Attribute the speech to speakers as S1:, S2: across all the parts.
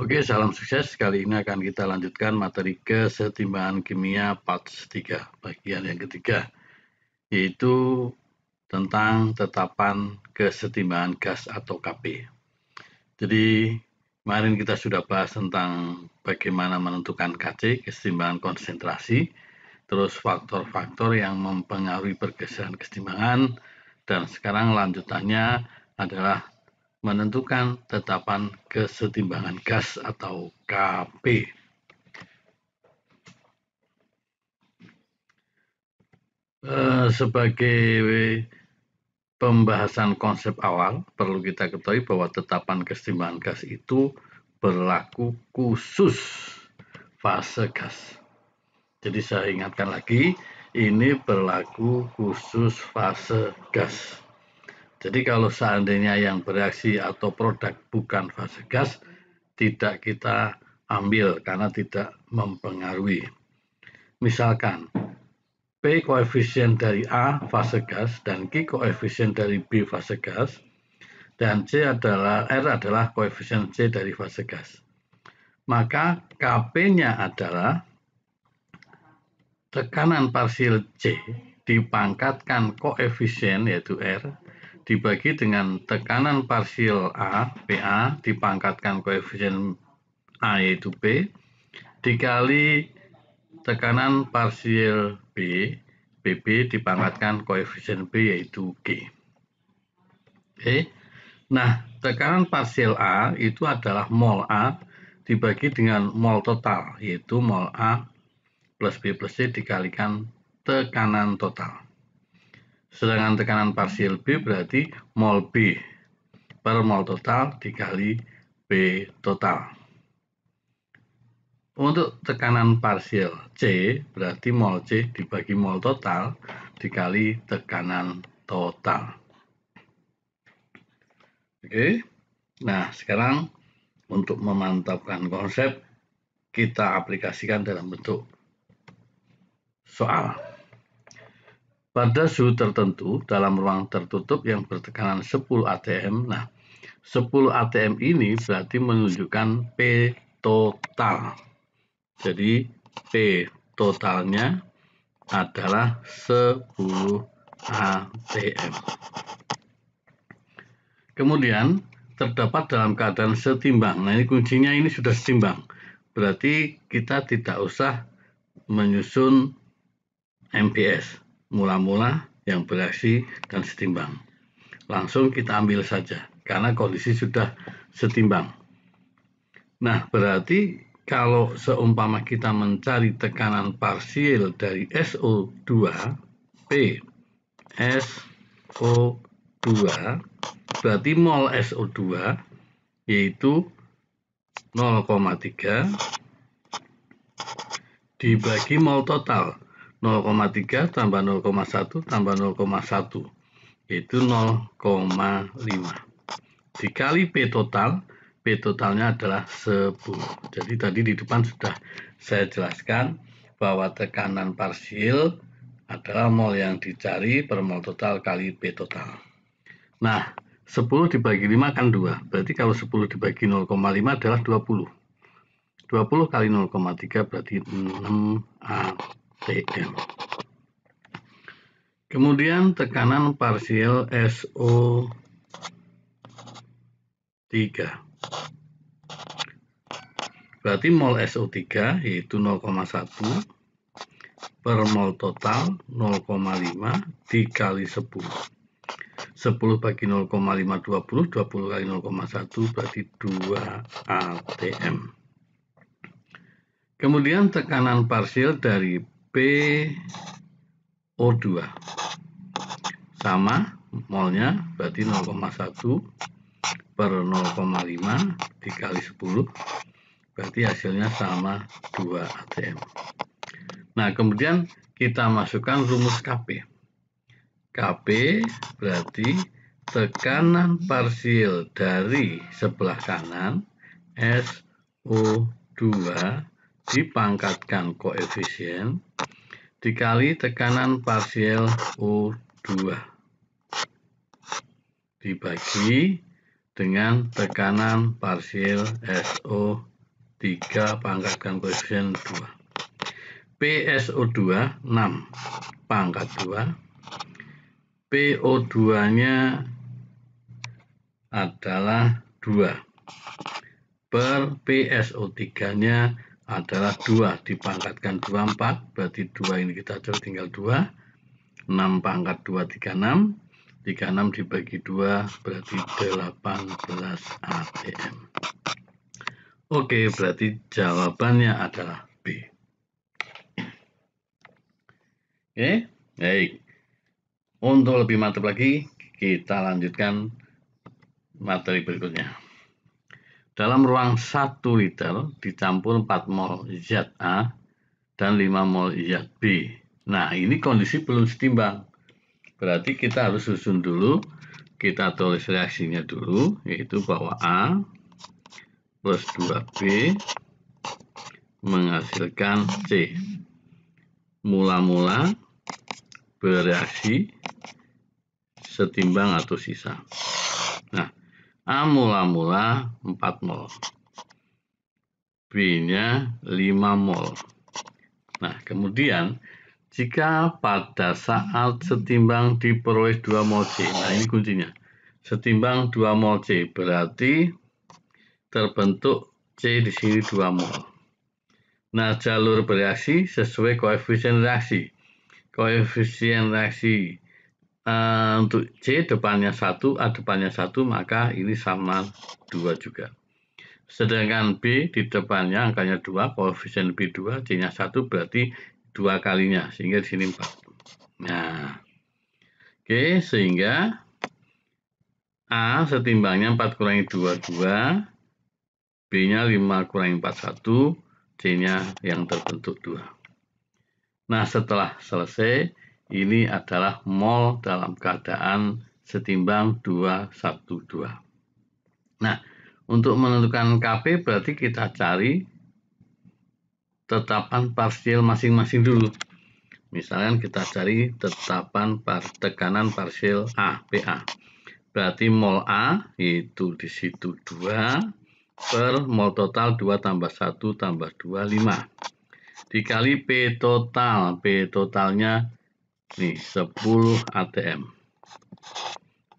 S1: Oke, salam sukses. Kali ini akan kita lanjutkan materi kesetimbangan kimia part 3, bagian yang ketiga, yaitu tentang tetapan kesetimbangan gas atau Kp. Jadi, kemarin kita sudah bahas tentang bagaimana menentukan Kc, kesetimbangan konsentrasi, terus faktor-faktor yang mempengaruhi pergeseran kesetimbangan, dan sekarang lanjutannya adalah menentukan tetapan kesetimbangan gas atau Kp. Sebagai pembahasan konsep awal, perlu kita ketahui bahwa tetapan kesetimbangan gas itu berlaku khusus fase gas. Jadi saya ingatkan lagi, ini berlaku khusus fase gas. Jadi kalau seandainya yang bereaksi atau produk bukan fase gas, tidak kita ambil karena tidak mempengaruhi. Misalkan P koefisien dari A fase gas dan Q koefisien dari B fase gas, dan R adalah koefisien C dari fase gas. Maka Kp-nya adalah tekanan parsial C dipangkatkan koefisien yaitu R dibagi dengan tekanan parsial A, PA, dipangkatkan koefisien A yaitu P, dikali tekanan parsial B, BB, dipangkatkan koefisien B yaitu G. Oke. Nah, tekanan parsial A itu adalah mol A dibagi dengan mol total, yaitu mol A plus B plus C dikalikan tekanan total. Sedangkan tekanan parsial B berarti mol B per mol total dikali B total. Untuk tekanan parsial C berarti mol C dibagi mol total dikali tekanan total. Oke. Nah, sekarang untuk memantapkan konsep kita aplikasikan dalam bentuk soal. Pada suhu tertentu dalam ruang tertutup yang bertekanan 10 atm. Nah, 10 atm ini berarti menunjukkan P total. Jadi P totalnya adalah 10 atm. Kemudian terdapat dalam keadaan setimbang. Nah, ini kuncinya ini sudah setimbang. Berarti kita tidak usah menyusun MPS. Mula-mula yang bereaksi dan setimbang. Langsung kita ambil saja karena kondisi sudah setimbang. Nah, berarti kalau seumpama kita mencari tekanan parsial dari SO2, P SO2, berarti mol SO2 yaitu 0,3 dibagi mol total 0,3 tambah 0,1 tambah 0,1 yaitu 0,5 dikali P total. P totalnya adalah 10. Jadi tadi di depan sudah saya jelaskan bahwa tekanan parsial adalah mol yang dicari per mol total kali P total. Nah, 10 dibagi 5 kan 2. Berarti kalau 10 dibagi 0,5 adalah 20. 20 kali 0,3 berarti 6 atm. Kemudian tekanan parsial SO3. Berarti mol SO3 yaitu 0,1 per mol total 0,5 dikali 10. 10 bagi 0,5 20, 20 kali 0,1 berarti 2 atm. Kemudian tekanan parsial dari PO2 sama molnya berarti 0,1 per 0,5 dikali 10 berarti hasilnya sama 2 atm. Nah, kemudian kita masukkan rumus Kp. Kp berarti tekanan parsial dari sebelah kanan SO2 dipangkatkan koefisien dikali tekanan parsial O2 dibagi dengan tekanan parsial SO2. 3 pangkatkan koefisien 2. PSO2 6 pangkat 2. PO2-nya adalah 2 per PSO3-nya adalah 2 dipangkatkan 2 4, berarti 2 ini kita coret tinggal 2. 6 pangkat 2 36, 36 dibagi 2 berarti 18 atm. Oke, berarti jawabannya adalah B. Oke, baik. Untuk lebih mantap lagi, kita lanjutkan materi berikutnya. Dalam ruang 1 liter dicampur 4 mol zat A dan 5 mol zat B. Nah, ini kondisi belum setimbang. Berarti kita harus susun dulu. Kita tulis reaksinya dulu, yaitu bahwa A plus 2B menghasilkan C. Mula-mula bereaksi setimbang atau sisa. Nah, A mula-mula 4 mol. B-nya 5 mol. Nah, kemudian jika pada saat setimbang diperoleh 2 mol C, nah ini kuncinya, setimbang 2 mol C, berarti terbentuk C di sini 2 mol. Nah, jalur bereaksi sesuai koefisien reaksi. Koefisien reaksi untuk C depannya 1, A depannya 1, maka ini sama 2 juga. Sedangkan B di depannya angkanya 2, koefisien B 2, C-nya 1, berarti 2 kalinya, sehingga di sini 4. Nah, oke, sehingga A setimbangnya 4 kurangi 2, 2, B-nya 5 kurangi 4, 1, C-nya yang terbentuk 2. Nah, setelah selesai, ini adalah mol dalam keadaan setimbang 2, 1, 2. Nah, untuk menentukan Kp berarti kita cari tetapan parsial masing-masing dulu. Misalkan kita cari tetapan tekanan parsial A, PA. Berarti mol A itu di situ 2 per mol total 2 tambah 1 tambah 2, 5. Dikali P total. P totalnya nih 10 atm.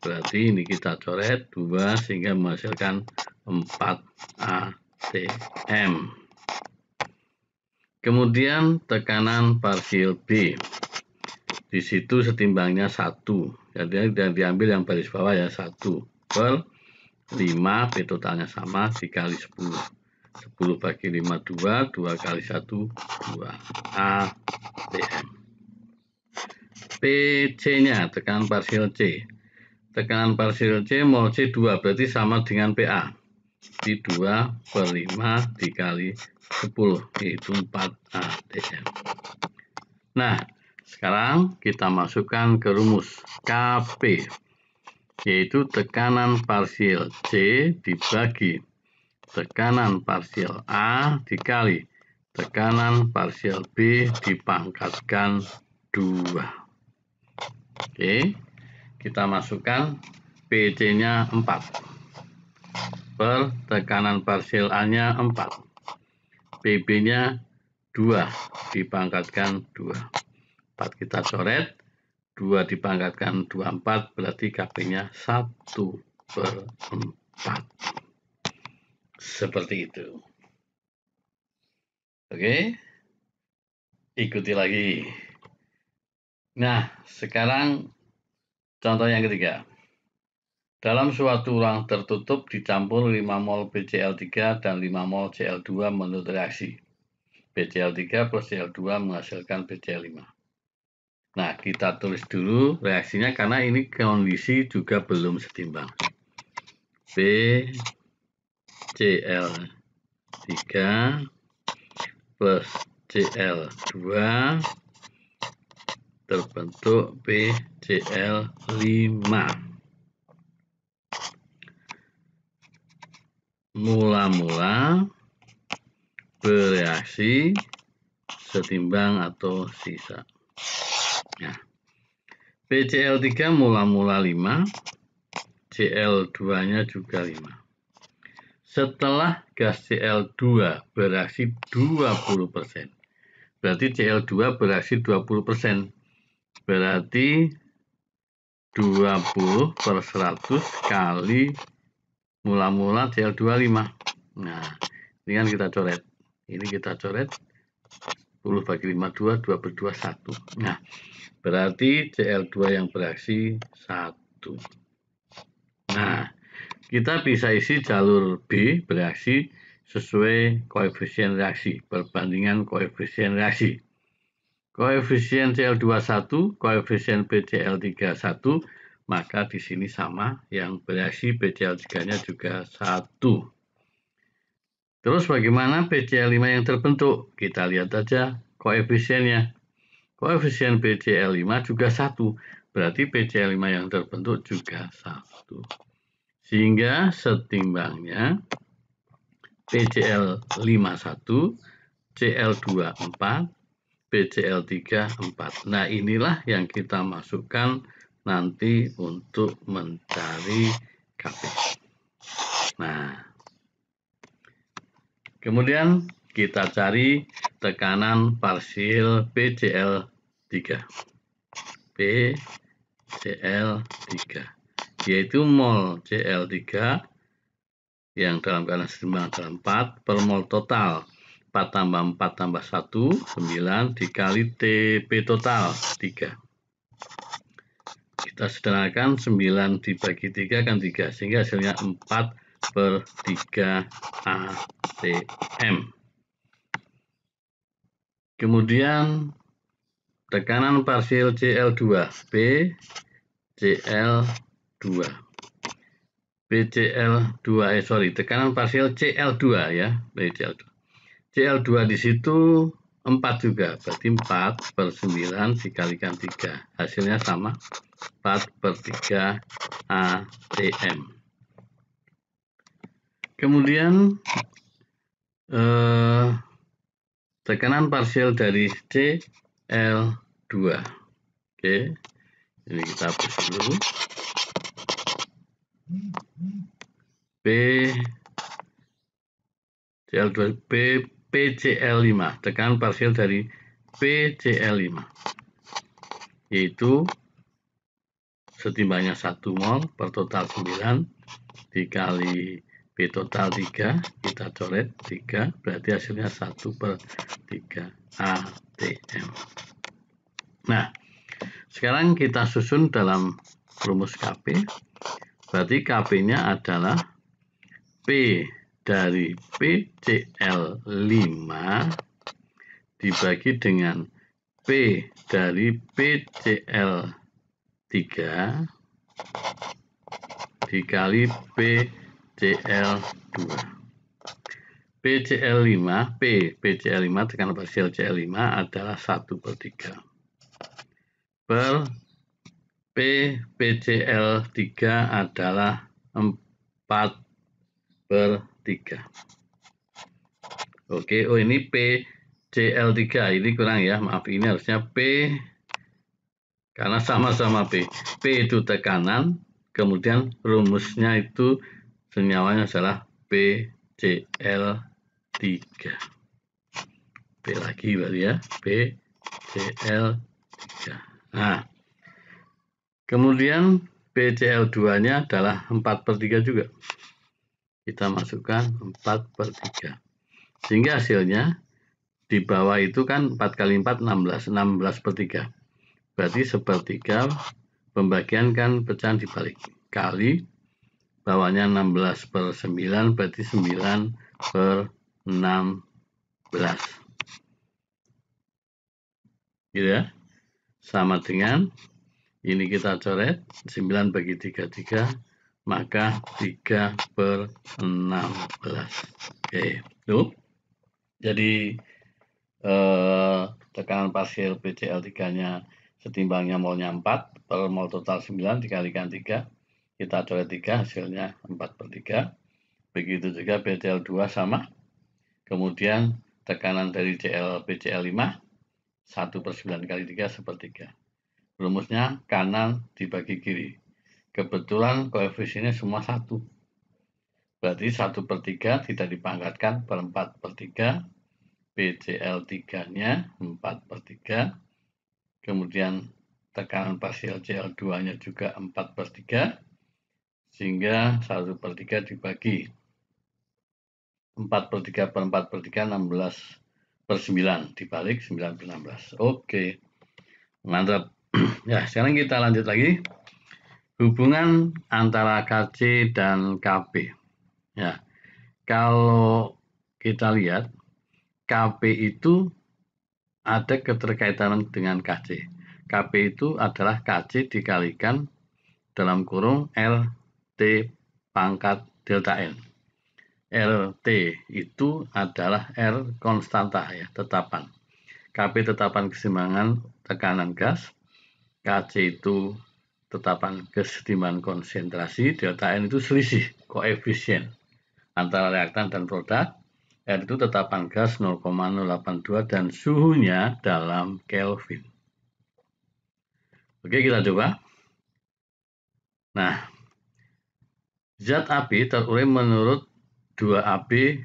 S1: Berarti ini kita coret 2 sehingga menghasilkan 4 atm. Kemudian tekanan parsial B. Di situ setimbangnya 1. Jadi diambil yang baris bawah ya 1 per 5, P totalnya sama dikali 10. 10 bagi 5 2, 2 kali 1 2 atm. PC-nya tekanan parsial C. Tekanan parsial C mol C 2 berarti sama dengan PA. Di 2 per 5 dikali 10 yaitu 4 atm. Nah, sekarang kita masukkan ke rumus Kp, yaitu tekanan parsial C dibagi tekanan parsial A dikali tekanan parsial B dipangkatkan 2. Oke, kita masukkan PC-nya 4 per tekanan parsial A-nya 4. PB-nya 2 dipangkatkan 2. 4 kita coret, 2 dipangkatkan 2, 4, berarti Kp-nya 1 per 4. Seperti itu. Oke, ikuti lagi. Nah, sekarang contoh yang ketiga. Dalam suatu ruang tertutup dicampur 5 mol BCl3 dan 5 mol Cl2 menurut reaksi. BCl3 plus Cl2 menghasilkan BCl5. Nah, kita tulis dulu reaksinya karena ini kondisi juga belum setimbang. BCl3 plus Cl2 terbentuk BCl5. Mula-mula bereaksi setimbang atau sisa. Nah, BCl3 mula-mula 5, Cl2-nya juga 5. setelah gas Cl2 bereaksi 20%. Berarti Cl2 bereaksi 20%. Berarti 20/100 kali mula-mula Cl2 5. Nah, ini kan kita coret. Ini kita coret 10 bagi 5, 2, 2 per 2, 1. Nah, berarti Cl2 yang bereaksi 1. Nah, kita bisa isi jalur B bereaksi sesuai koefisien reaksi, perbandingan koefisien reaksi. Koefisien Cl2 1, koefisien BCl3 1, maka di sini sama, yang bereaksi BCl3-nya juga 1. Terus bagaimana BCl5 yang terbentuk? Kita lihat aja koefisiennya. Koefisien BCl5 juga 1, berarti BCl5 yang terbentuk juga 1. Sehingga setimbangnya BCl5 1, Cl2 4, BCl3 4. Nah, inilah yang kita masukkan nanti untuk mencari Kp. Nah, kemudian kita cari tekanan parsial BCl3. BCl3 yaitu mol Cl3 yang dalam keadaan seimbang adalah 4 per mol total 4 tambah 4 tambah 1, 9 dikali TP total 3. Kita sederhanakan 9 dibagi 3 kan 3, sehingga hasilnya 4/3 atm. Kemudian tekanan parsial Cl2 tekanan parsial Cl2 ya, Cl2 di situ 4 juga, berarti 4/9 dikalikan 3, hasilnya sama 4/3 atm. Kemudian tekanan parsial dari Cl2. Oke, ini kita hapus dulu. PCl5, tekanan parsial dari PCl5 yaitu setimbangnya 1 mol per total 9 dikali P total 3, kita coret 3, berarti hasilnya 1/3 atm. Nah, sekarang kita susun dalam rumus Kp. Berarti Kp-nya adalah P dari PCl5 dibagi dengan P dari PCl3 dikali PCl2. PCl5 tekanan parsial Cl5 adalah 1/3 per P PCl3 adalah 4/3. Oke, ini PCl3, ini kurang ya, maaf, ini harusnya P karena sama-sama P. P itu tekanan, kemudian rumusnya itu senyawanya adalah PCl3. P lagi berarti ya, PCl3. Nah, kemudian PCl2-nya adalah 4/3 juga. Kita masukkan 4/3. Sehingga hasilnya di bawah itu kan 4 kali 4, 16. 16/3. Berarti 1/3 pembagian kan pecahan dibalik. Kali bawahnya 16/9, berarti 9/16. Gitu ya. Sama dengan ini kita coret 9 bagi 3, maka 3/16. Oke, tuh. Jadi tekanan parsial PCl3-nya setimbangnya molnya 4 per mol total 9 dikalikan 3. Kita coret 3, hasilnya 4/3. Begitu juga PCl2 sama. Kemudian tekanan dari PCl5 1/9 kali 3, 1/3. Rumusnya kanan dibagi kiri. Kebetulan koefisiennya semua 1. Berarti 1/3 tidak dipangkatkan per 4/3. BCl3-nya 4/3. Kemudian tekanan parsial Cl2-nya juga 4/3. Sehingga 1/3 dibagi 4/3 per 4/3, 16/9, dibalik 9/16. Oke, mantap. Ya, sekarang kita lanjut lagi. Hubungan antara Kc dan Kp. Ya, kalau kita lihat Kp itu ada keterkaitan dengan Kc. Kp itu adalah Kc dikalikan dalam kurung RT pangkat delta N. RT itu adalah R konstanta, ya, tetapan. Kp tetapan keseimbangan tekanan gas, Kc itu tetapan kesetimbangan konsentrasi, delta N itu selisih koefisien antara reaktan dan produk, R itu tetapan gas 0,082 dan suhunya dalam Kelvin. Oke, kita coba. Nah, zat api terurai menurut 2AB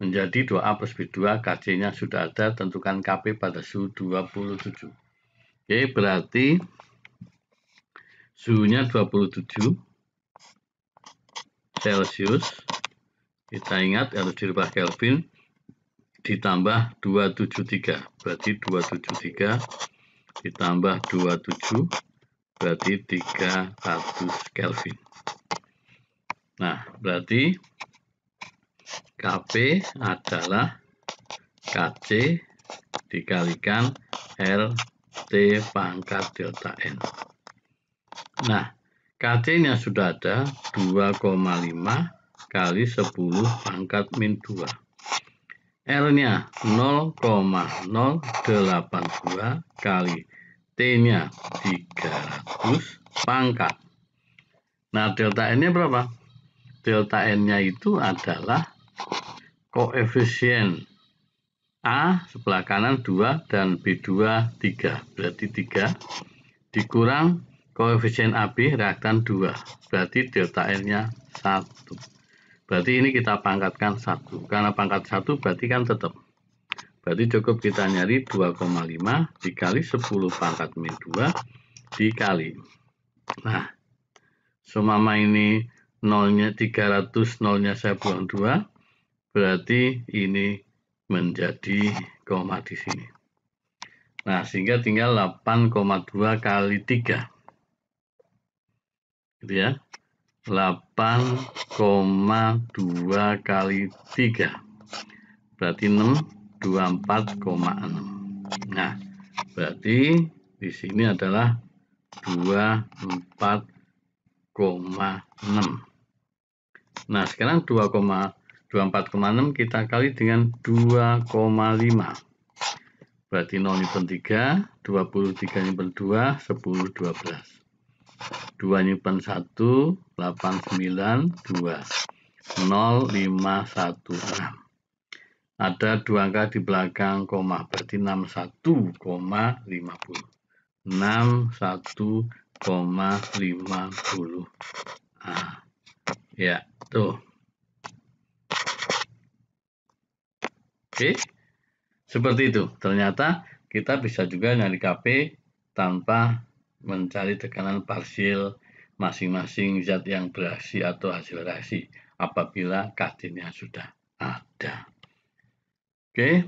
S1: menjadi 2A plus B2, Kc-nya sudah ada, tentukan Kp pada suhu 27. Oke, berarti suhunya 27 Celcius. Kita ingat harus dirubah Kelvin ditambah 273. Berarti 273 ditambah 27 berarti 300 Kelvin. Nah, berarti Kp adalah Kc dikalikan RT pangkat delta N. Nah, Kc-nya sudah ada 2,5 kali 10 pangkat min 2. R-nya 0,082 kali T-nya 300 pangkat. Nah, delta N-nya berapa? Delta N-nya itu adalah koefisien A sebelah kanan 2 dan B2 3. Berarti 3 dikurang koefisien AB reaktan 2, berarti delta N-nya 1. Berarti ini kita pangkatkan 1. Karena pangkat 1 berarti kan tetap. Berarti cukup kita nyari 2,5 dikali 10 pangkat min 2 dikali. Nah, seumpama ini nolnya 300, nolnya saya buang 2, berarti ini menjadi koma di sini. Nah, sehingga tinggal 8,2 kali 3. Gitu ya, 8,2 kali 3 berarti 24,6. Nah, berarti di sini adalah 24,6. Nah, sekarang 24,6 kita kali dengan 2,5. Berarti 0 nyimpen 3, 23 nyimpen 2, 10, 12. 2 nyimpen 1, 8, 9, 2, 0, 5, 1, 6. Ada 2 angka di belakang koma, berarti 61,50. 61,50. Ah, ya, tuh. Oke, seperti itu. Ternyata kita bisa juga nyari Kp tanpa mencari tekanan parsial masing-masing zat yang bereaksi atau hasil reaksi apabila Kc-nya sudah ada. Oke,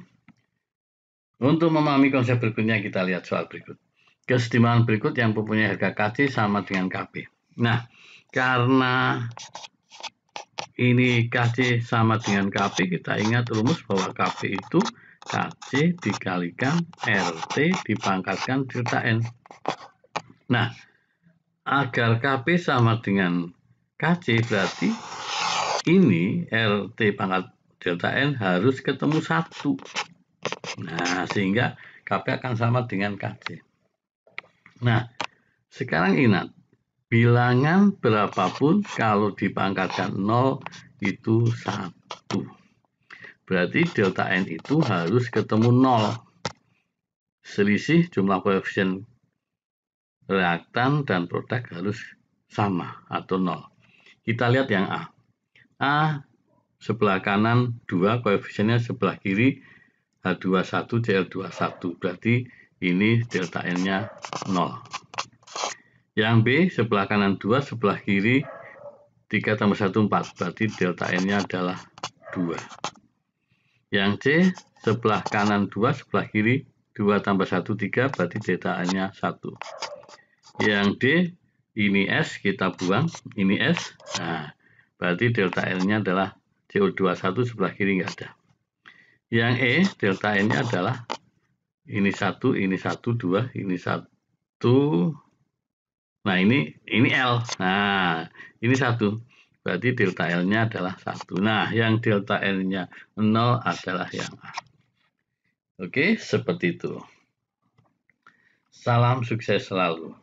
S1: untuk memahami konsep berikutnya kita lihat soal berikut. Kesetimbangan berikut yang mempunyai harga Kc sama dengan Kp. Nah, karena ini Kc sama dengan Kp, kita ingat rumus bahwa Kp itu Kc dikalikan RT dipangkatkan delta N. Nah, agar Kp sama dengan Kc berarti ini RT pangkat delta N harus ketemu 1. Nah, sehingga Kp akan sama dengan Kc. Nah, sekarang ingat, bilangan berapapun kalau dipangkatkan 0 itu 1. Berarti delta N itu harus ketemu 0. Selisih jumlah koefisien reaktan dan produk harus sama atau 0. Kita lihat yang A. A sebelah kanan 2, koefisiennya sebelah kiri H21 Cl21, berarti ini delta N-nya 0. Yang B sebelah kanan 2, sebelah kiri 3 tambah 1 4, berarti delta N-nya adalah 2. Yang C sebelah kanan 2, sebelah kiri 2 tambah 1 3, berarti delta N-nya 1. Yang D ini S, kita buang, ini S. Nah, berarti delta N-nya adalah CO21, sebelah kiri nggak ada. Yang E delta N-nya adalah ini 1, 2, ini 1. Nah, ini L. Nah, ini 1. Berarti delta L-nya adalah 1. Nah, yang delta L-nya 0 adalah yang A. Oke, seperti itu. Salam sukses selalu.